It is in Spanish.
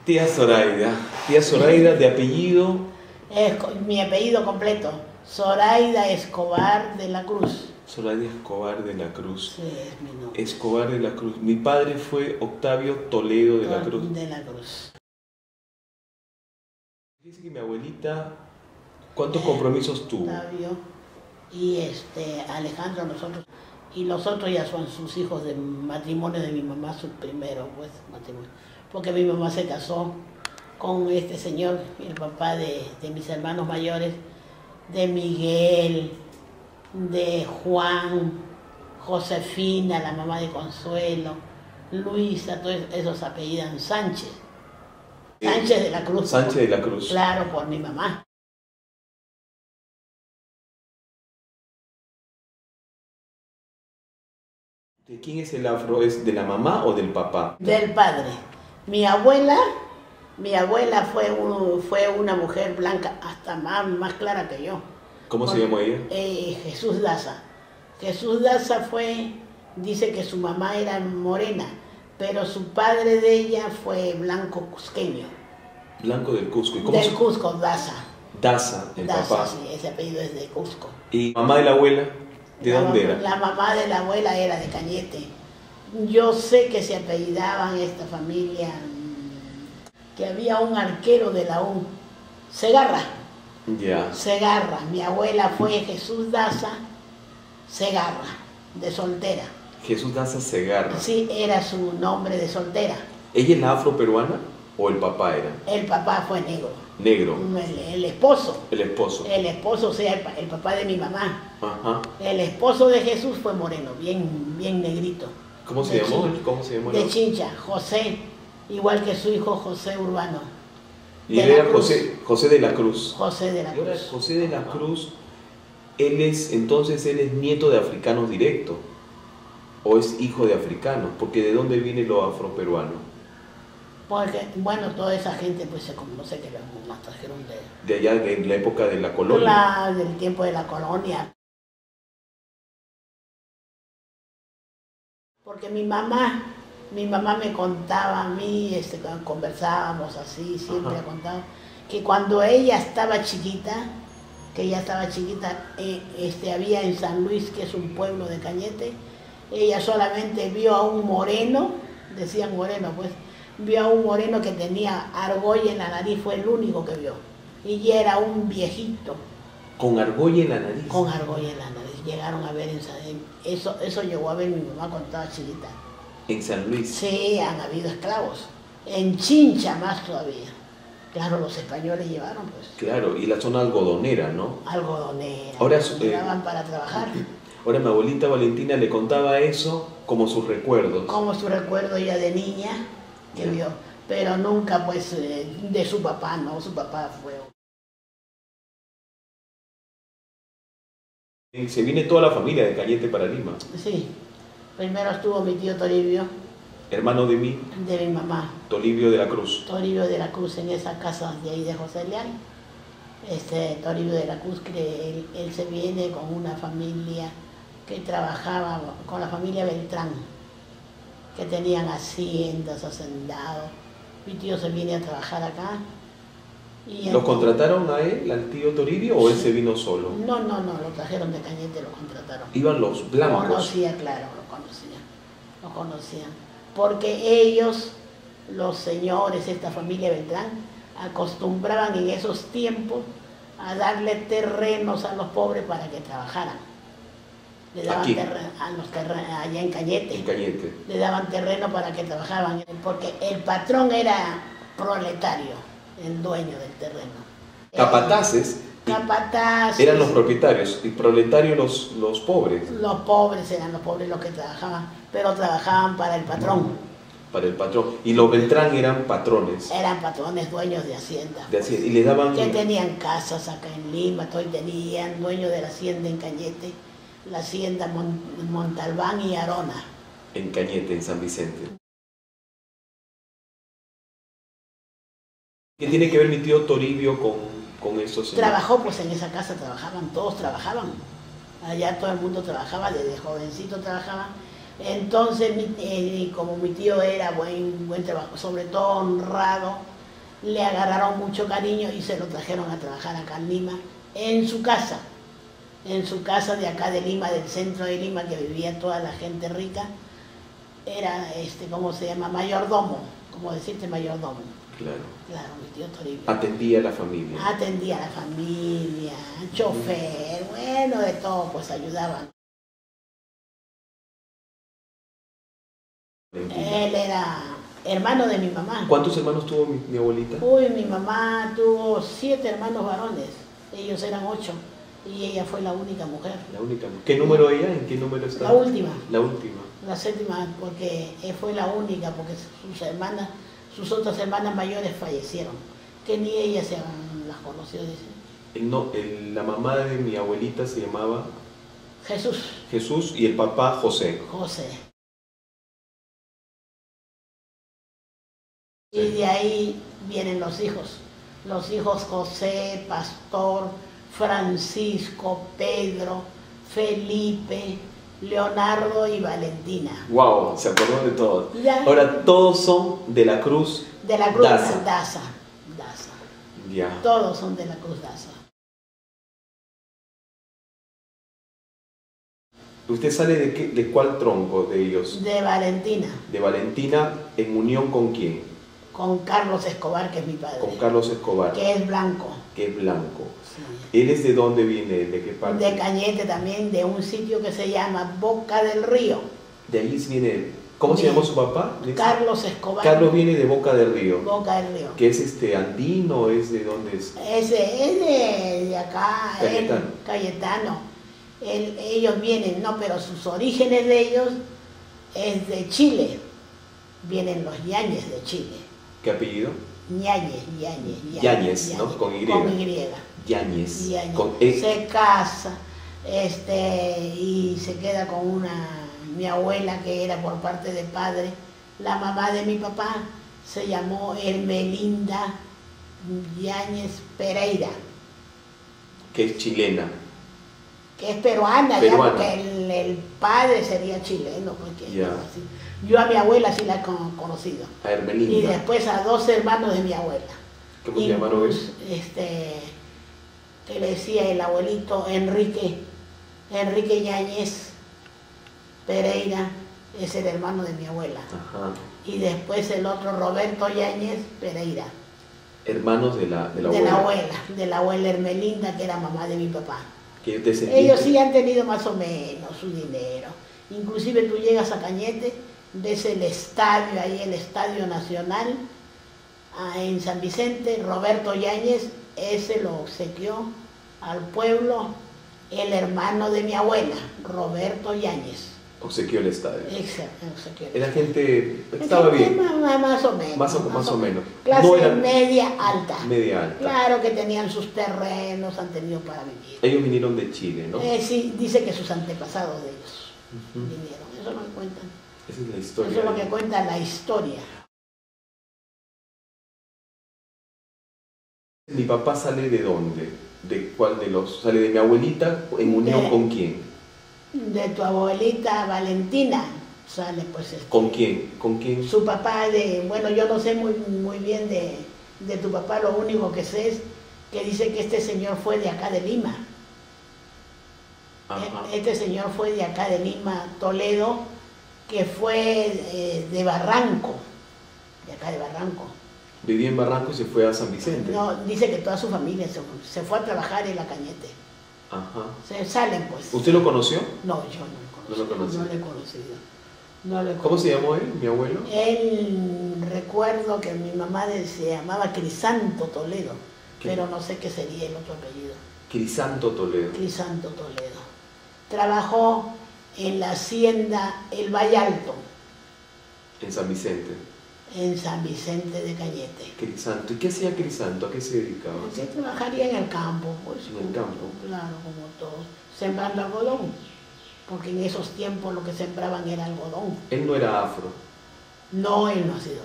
Tía Zoraida de apellido. Mi apellido completo, Zoraida Escobar de la Cruz. Zoraida Escobar de la Cruz. Sí, es mi nombre. Escobar de la Cruz. Mi padre fue Octavio Toledo de la Cruz. De la Cruz. Dice que mi abuelita, ¿cuántos compromisos tuvo? Octavio y Alejandro, nosotros. Y los otros ya son sus hijos de matrimonio de mi mamá, su primero pues, matrimonio. Porque mi mamá se casó con este señor, el papá de mis hermanos mayores, de Miguel, de Juan, Josefina, la mamá de Consuelo, Luisa, todos esos apellidan Sánchez. Sánchez de la Cruz. Sánchez de la Cruz. Claro, por mi mamá. ¿De quién es el afro? ¿Es de la mamá o del papá? Del padre. Mi abuela fue una mujer blanca, hasta más clara que yo. ¿Cómo se llamó ella? Jesús Daza. Jesús Daza dice que su mamá era morena, pero su padre de ella fue blanco cusqueño. Blanco del Cusco. Del Cusco, Daza. Daza, el Daza, papá. Sí, ese apellido es de Cusco. ¿Y mamá de la abuela? ¿De dónde era? La mamá de la abuela era de Cañete. Yo sé que se apellidaban esta familia, que había un arquero de la U, Segarra. Ya. Segarra. Mi abuela fue Jesús Daza Segarra, de soltera. Jesús Daza Segarra. Sí, era su nombre de soltera. ¿Ella es la afroperuana o el papá era? El papá fue negro. Negro. El esposo. El esposo. El esposo, o sea, el papá de mi mamá. Ajá. El esposo de Jesús fue moreno, bien negrito. ¿Cómo se llamó? ¿Cómo se llamó? De Chincha, José, igual que su hijo José Urbano. Y él era José de la Cruz. José de la Y ahora Cruz. José de la Cruz, él es nieto de africanos directo, o es hijo de africanos, porque ¿de dónde viene lo afroperuano? Porque, bueno, toda esa gente pues se conoce que nos trajeron de allá, de la época de la colonia. Del tiempo de la colonia. Porque mi mamá me contaba a mí, conversábamos así, siempre contaba, que cuando ella estaba chiquita, había en San Luis, que es un pueblo de Cañete, ella solamente vio a un moreno, decían moreno pues, vio a un moreno que tenía argolla en la nariz, fue el único que vio. Y ya era un viejito. ¿Con argolla en la nariz? Con argolla en la nariz. Llegaron a ver eso llegó a ver mi mamá cuando estaba chiquita. ¿En San Luis? Sí, han habido esclavos. En Chincha más todavía. Claro, los españoles llevaron pues. Claro, y la zona algodonera, ¿no? Algodonera. Ahora llegaban para trabajar. Ahora mi abuelita Valentina le contaba eso como sus recuerdos. Como su recuerdo ya de niña que vio. Pero nunca pues de su papá, ¿no? Su papá fue... Se viene toda la familia de Cañete para Lima. Sí. Primero estuvo mi tío Toribio. Hermano de mí. De mi mamá. Toribio de la Cruz. Toribio de la Cruz, en esa casa de ahí de José Leal. Toribio de la Cruz, que él se viene con una familia que trabajaba, con la familia Beltrán, que tenían haciendas, hacendados. Mi tío se viene a trabajar acá. ¿Lo contrataron a él, al tío Toribio, o él se vino solo? No, lo trajeron de Cañete, lo contrataron. ¿Iban los blancos? Lo conocían. Porque ellos, los señores, esta familia Beltrán, acostumbraban en esos tiempos a darle terrenos a los pobres para que trabajaran. Le daban terreno allá en Cañete. En Cañete. Le daban terreno para que trabajaban, porque el patrón era proletario, el dueño del terreno. Capataces. Eran los propietarios y proletarios los pobres. Los pobres eran los pobres los que trabajaban, pero trabajaban para el patrón. Para el patrón. Y los Beltrán eran patrones. Eran patrones, dueños de hacienda. Y le daban... Que tenían casas acá en Lima, tenían dueño de la hacienda en Cañete, la hacienda Montalbán y Arona. En Cañete, en San Vicente. ¿Qué tiene que ver mi tío Toribio con esos señores? Trabajó pues en esa casa, todos trabajaban. Allá todo el mundo trabajaba, desde jovencito trabajaba. Entonces, como mi tío era buen trabajo, sobre todo honrado, le agarraron mucho cariño y se lo trajeron a trabajar acá en Lima, en su casa de acá de Lima, del centro de Lima, que vivía toda la gente rica. Era, ¿cómo se llama? Mayordomo, como decirte mayordomo. Claro. Claro, mi tío Toribio. Atendía a la familia. Atendía a la familia, chofer, bueno, de todo, pues ayudaban. Él era hermano de mi mamá. ¿Cuántos hermanos tuvo mi abuelita? Uy, mi mamá tuvo 7 hermanos varones, ellos eran 8 y ella fue la única mujer. La única. ¿Qué número ella? ¿En qué número está? La última. La última. La 7ª, porque fue la única, porque sus otras hermanas mayores fallecieron, que ni ellas se las conoció, dice. La mamá de mi abuelita se llamaba Jesús. Jesús y el papá José. José. Y de ahí vienen los hijos José, Pastor, Francisco, Pedro, Felipe, Leonardo y Valentina. Wow, se acordó de todo. Ya. Ahora todos son de la Cruz. De la Cruz Daza. Daza. Ya. Todos son de la Cruz Daza. ¿Usted sale de cuál tronco de ellos? De Valentina. De Valentina, ¿en unión con quién? Con Carlos Escobar, que es mi padre. Con Carlos Escobar. Que es blanco. Que es blanco. Sí. ¿Él es de dónde viene? ¿De qué parte? De Cañete también, de un sitio que se llama Boca del Río. De ahí viene. ¿Cómo se llamó su papá? Carlos Escobar. Carlos viene de Boca del Río. Boca del Río. ¿Que es andino? ¿Es de dónde es? Ese es de acá. Cayetano. Cayetano. Ellos vienen, no, pero sus orígenes de ellos es de Chile. Vienen los Yáñez de Chile. ¿Qué apellido? Yáñez, ¿no? Con Y. Con Y. Yáñez. Yáñez. Con E. Se casa y se queda con mi abuela, que era por parte de padre. La mamá de mi papá se llamó Hermelinda Yáñez Pereira. Que es chilena. Que es peruana. Ya, Peruana. porque el padre sería chileno. Porque Ya. yo a mi abuela sí la he conocido. A Hermelinda. Y después a 2 hermanos de mi abuela. ¿Cómo se llamaron ellos? Que le decía el abuelito Enrique Yáñez Pereira, es el hermano de mi abuela. Ajá. Y después el otro Roberto Yáñez Pereira. Hermanos de la De la abuela Hermelinda, que era mamá de mi papá. Que es descendiente. Ellos sí han tenido más o menos su dinero. Inclusive tú llegas a Cañete, ves el estadio, ahí el Estadio Nacional, en San Vicente. Roberto Yáñez, ese lo obsequió al pueblo el hermano de mi abuela, Roberto Yáñez. Obsequió el estadio. Exacto, obsequió. Era gente, estaba bien. Más o menos. Más o menos. Clase No era media alta. media alta. Claro que tenían sus terrenos, han tenido para vivir. Ellos vinieron de Chile, ¿no? Sí, dice que sus antepasados de ellos vinieron. Eso es lo que cuentan. Esa es la historia. Eso es lo que cuenta la historia. ¿Mi papá sale de dónde? ¿De cuál de los? ¿Sale de mi abuelita? ¿En unión con quién? De tu abuelita Valentina sale, pues. ¿Con quién? ¿Con quién? Su papá bueno, yo no sé muy bien de tu papá, lo único que sé es que dice que este señor fue de acá de Lima. Ajá. Este señor fue de acá de Lima, Toledo, que fue de Barranco, de acá de Barranco. Vivía en Barranco y se fue a San Vicente. No, dice que toda su familia se fue a trabajar en la Cañete. Ajá. Se salen, pues. ¿Usted lo conoció? No, yo no lo conocí. No lo conocí. No lo he conocido. No lo he ¿Cómo se conocido. llamó él, mi abuelo? Él, recuerdo que mi mamá se llamaba Crisanto Toledo, pero no sé qué sería el otro apellido. Crisanto Toledo. Crisanto Toledo. Trabajó en la hacienda El Valle Alto, En San Vicente. en San Vicente de Cañete. Crisanto. ¿Y qué hacía Crisanto? ¿A qué se dedicaba? Sí, trabajaría en el campo, pues. En el campo. Claro, como todos. Sembrando algodón, porque en esos tiempos lo que sembraban era algodón. Él no era afro. No, él no ha sido